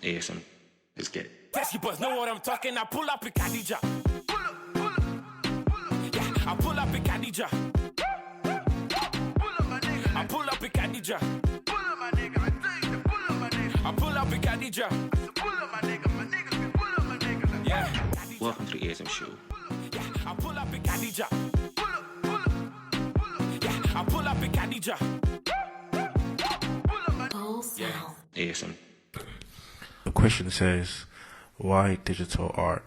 ASM. Let's get it. Pesky boys know what I'm talking. I pull up in Khadija. Yeah, I pull up in Khadija. I pull up in Khadija. I pull up in Khadija. Yeah. Welcome to the ASM show. Yeah, I pull up in Khadija. Yeah, I pull up in Khadija. Yeah. ASM. The question says, why digital art?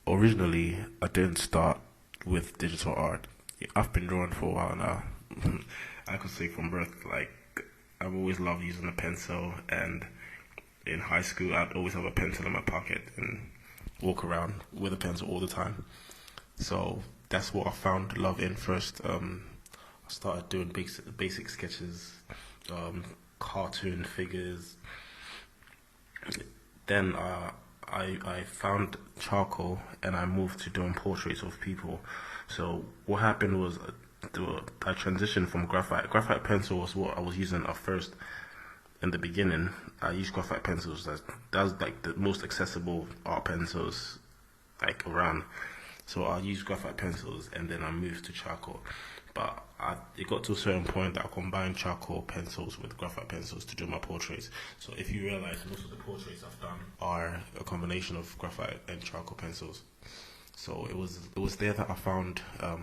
Originally, I didn't start with digital art. I've been drawing for a while now. I could say from birth, like, I've always loved using a pencil, and in high school, I'd always have a pencil in my pocket and walk around with a pencil all the time. So that's what I found love in first. I started doing basic sketches, cartoon figures. Then I found charcoal, and I moved to doing portraits of people. So what happened was I transitioned from graphite. Graphite pencil was what I was using at first. In the beginning, I used graphite pencils. That was like the most accessible art pencils like around. So I used graphite pencils, and then I moved to charcoal. But it got to a certain point that I combined charcoal pencils with graphite pencils to do my portraits. So if you realize, most of the portraits I've done are a combination of graphite and charcoal pencils. So it was there that I found. I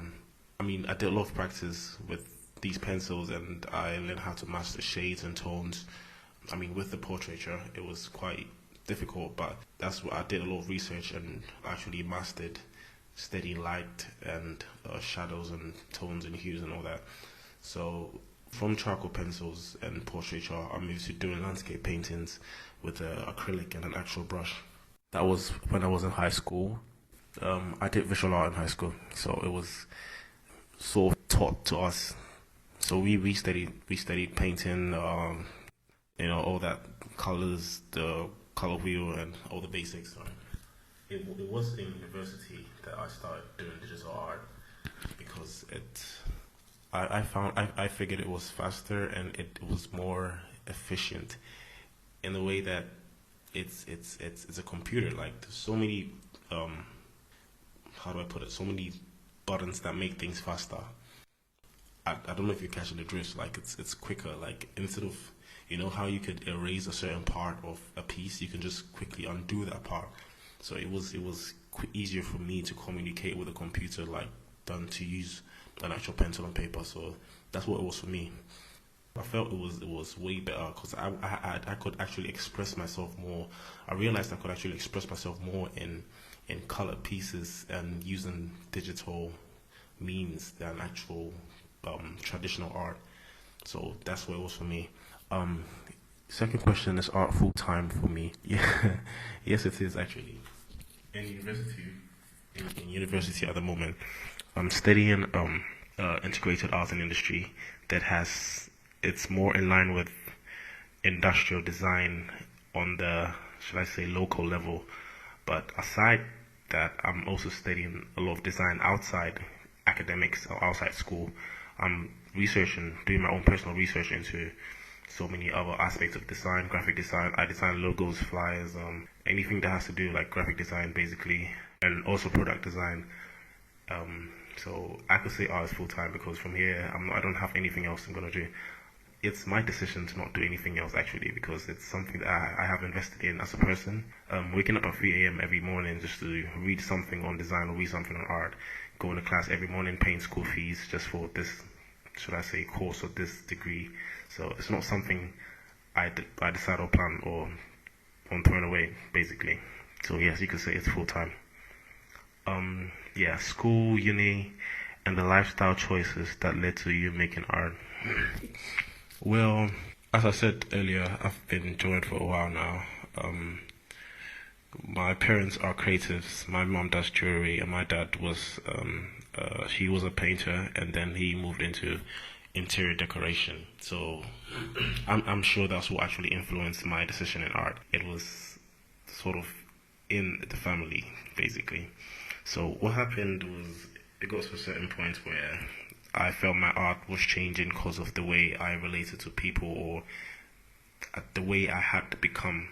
did a lot of practice with these pencils, and I learned how to match the shades and tones. With the portraiture, it was quite difficult, but that's what I did a lot of research and actually mastered steady light and shadows and tones and hues and all that. So from charcoal pencils and portraiture, I moved to doing landscape paintings with acrylic and an actual brush. That was when I was in high school. I did visual art in high school, so it was sort of taught to us. So we studied painting, all that colors, the color wheel, and all the basics. It was in university that I started doing digital art because I figured it was faster and it was more efficient in the way that it's a computer. Like, there's so many how do I put it? So many buttons that make things faster. I don't know if you're catching the drift. Like, it's quicker. Like, instead of, how you could erase a certain part of a piece, you can just quickly undo that part. So it was easier for me to communicate with a computer than to use an actual pencil and paper. So that's what it was for me. I felt it was way better because I could actually express myself more. I realized I could actually express myself more in colored pieces and using digital means than actual traditional art. So that's what it was for me. Second question, is art full time for me? Yeah, yes it is actually. In university at the moment, I'm studying integrated arts and industry it's more in line with industrial design on the, should I say, local level. But aside that, I'm also studying a lot of design outside academics or outside school. I'm doing my own personal research into so many other aspects of design, graphic design. I design logos, flyers, anything that has to do like graphic design basically, and also product design. So I could say art is full time because from here I don't have anything else I'm gonna do. It's my decision to not do anything else actually, because it's something that I have invested in as a person. Waking up at 3 a.m. every morning just to read something on design or read something on art, going to class every morning, paying school fees just for this, should I say, course or this degree. So it's not something I decide or plan or on throwing away basically. So yes, you could say it's full time. School, uni, and the lifestyle choices that led to you making art. Well, as I said earlier, I've been drawing for a while now. My parents are creatives. My mom does jewelry, and my dad was he was a painter, and then he moved into interior decoration. So I'm sure that's what actually influenced my decision in art. It was sort of in the family, basically. So what happened was, it got to a certain point where I felt my art was changing because of the way I related to people, or the way I had to become.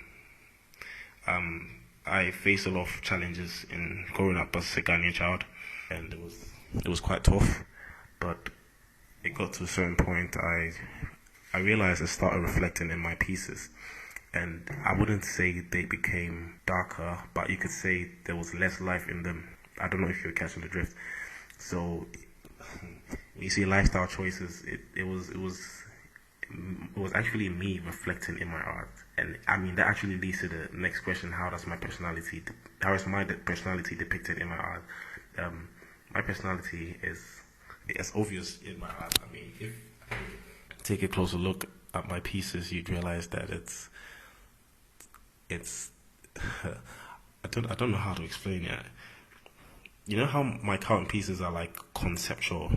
I faced a lot of challenges in growing up as a Ghanaian child, and it was quite tough. But it got to a certain point. I realized I started reflecting in my pieces, and I wouldn't say they became darker, but you could say there was less life in them. I don't know if you're catching the drift. So when you see lifestyle choices, it was actually me reflecting in my art, and I mean that actually leads to the next question: how is my personality depicted in my art? My personality is it's obvious in my art. I mean, if you take a closer look at my pieces, you'd realize that it's I don't know how to explain it. You know how my current pieces are like conceptual,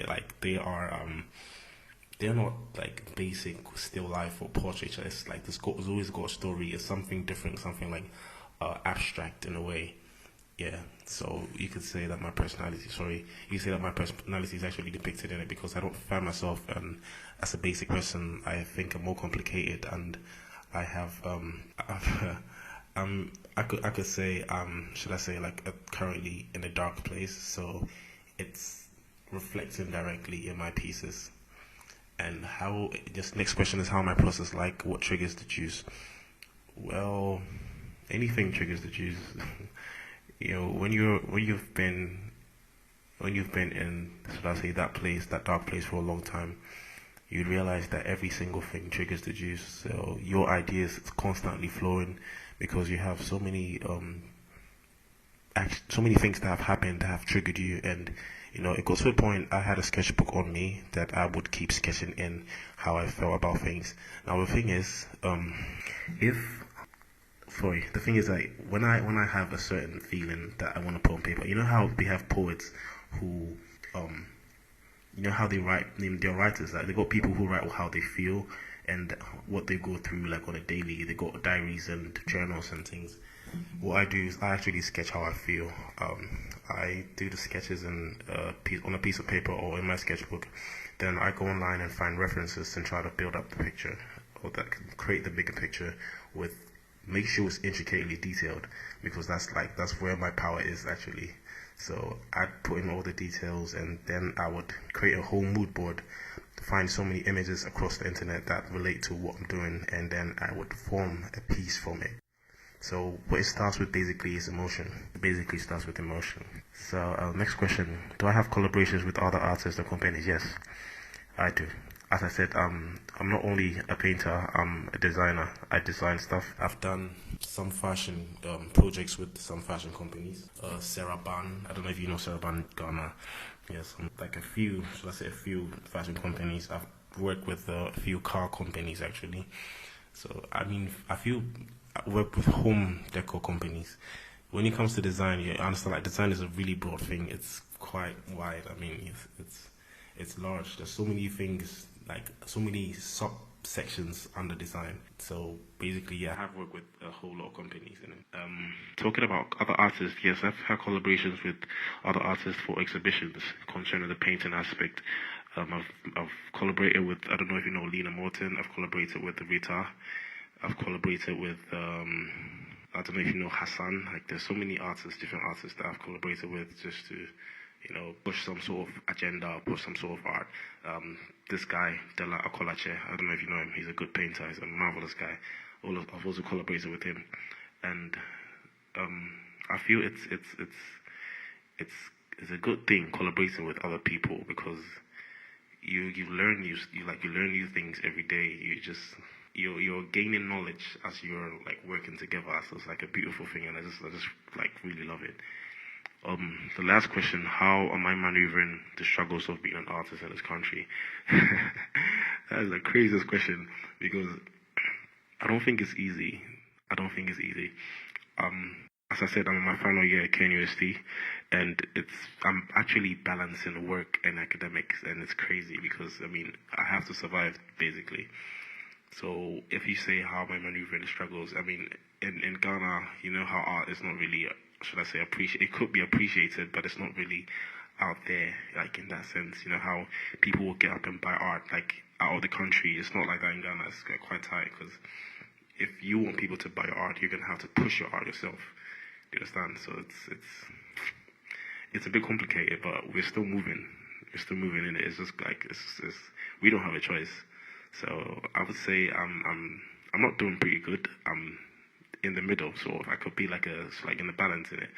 like they're not like basic still life or portraiture. It's like it's always got a story. It's something different, something like abstract in a way. Yeah. So you could say that my personality. Is actually depicted in it because I don't find myself as a basic person. I think I'm more complicated, and I have I could say should I say like currently in a dark place. So it's reflecting directly in my pieces. And how, just next question is how my process like, what triggers the juice? Well, anything triggers the juice. You know, when you've been in, should I say, that dark place for a long time, you realize that every single thing triggers the juice. So your ideas constantly flowing because you have so many things that have happened that have triggered you. And you know, it got to a point I had a sketchbook on me that I would keep sketching in how I felt about things. Now the thing is, the thing is that when I have a certain feeling that I want to put on paper, you know how we have poets who, you know how they write, they're writers, like they got people who write how they feel and what they go through like on a daily. They got diaries and journals and things. What I do is I actually sketch how I feel. I do the sketches on a piece of paper or in my sketchbook. Then I go online and find references and try to build up the picture, or that can create the bigger picture with, make sure it's intricately detailed, because that's where my power is actually. So I'd put in all the details, and then I would create a whole mood board, find so many images across the internet that relate to what I'm doing, and then I would form a piece from it. So what it starts with basically is emotion. It basically starts with emotion. So next question: do I have collaborations with other artists or companies? Yes, I do. As I said, I'm not only a painter, I'm a designer. I design stuff. I've done some fashion projects with some fashion companies. Sarah Ban, I don't know if you know Sarah Ban, Ghana. Yes, like a few fashion companies. I've worked with a few car companies actually. So I mean, I work with home decor companies. When it comes to design, you understand like design is a really broad thing. It's quite wide. I mean, it's large. There's so many things, like so many subsections under design. So basically, yeah, I have worked with a whole lot of companies in it. Talking about other artists, yes, I've had collaborations with other artists for exhibitions concerning the painting aspect. I've collaborated with, I don't know if you know Lena Morton. I've collaborated with Rita. I've collaborated with I don't know if you know Hassan. Like there's so many artists, different artists that I've collaborated with just to, you know, push some sort of agenda, push some sort of art. This guy, Dela Akolache, I don't know if you know him. He's a good painter. He's a marvelous guy. I've also collaborated with him, and I feel it's a good thing collaborating with other people, because you learn new things every day. You're gaining knowledge as you're like working together. So it's like a beautiful thing, and I just like really love it. The last question: how am I maneuvering the struggles of being an artist in this country? That is the craziest question, because I don't think it's easy. As I said, I'm in my final year at KNUST, and I'm actually balancing work and academics, and it's crazy because I mean I have to survive basically. So if you say how am I maneuvering the struggles, I mean in Ghana, you know how art is not really, should I say, it could be appreciated, but it's not really out there, like in that sense. You know how people will get up and buy art like out of the country. It's not like that in Ghana. It's quite tight because if you want people to buy your art, you're gonna have to push your art yourself. Do you understand? So it's a bit complicated, but we're still moving. We're still moving in it. It's just like it's we don't have a choice. So I would say I'm not doing pretty good. I'm in the middle, sort of. I could be like in the balance in it.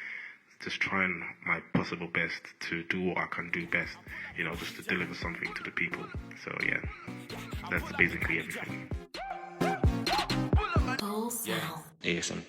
Just trying my possible best to do what I can do best, just to deliver something to the people. So yeah, that's basically everything. ASM.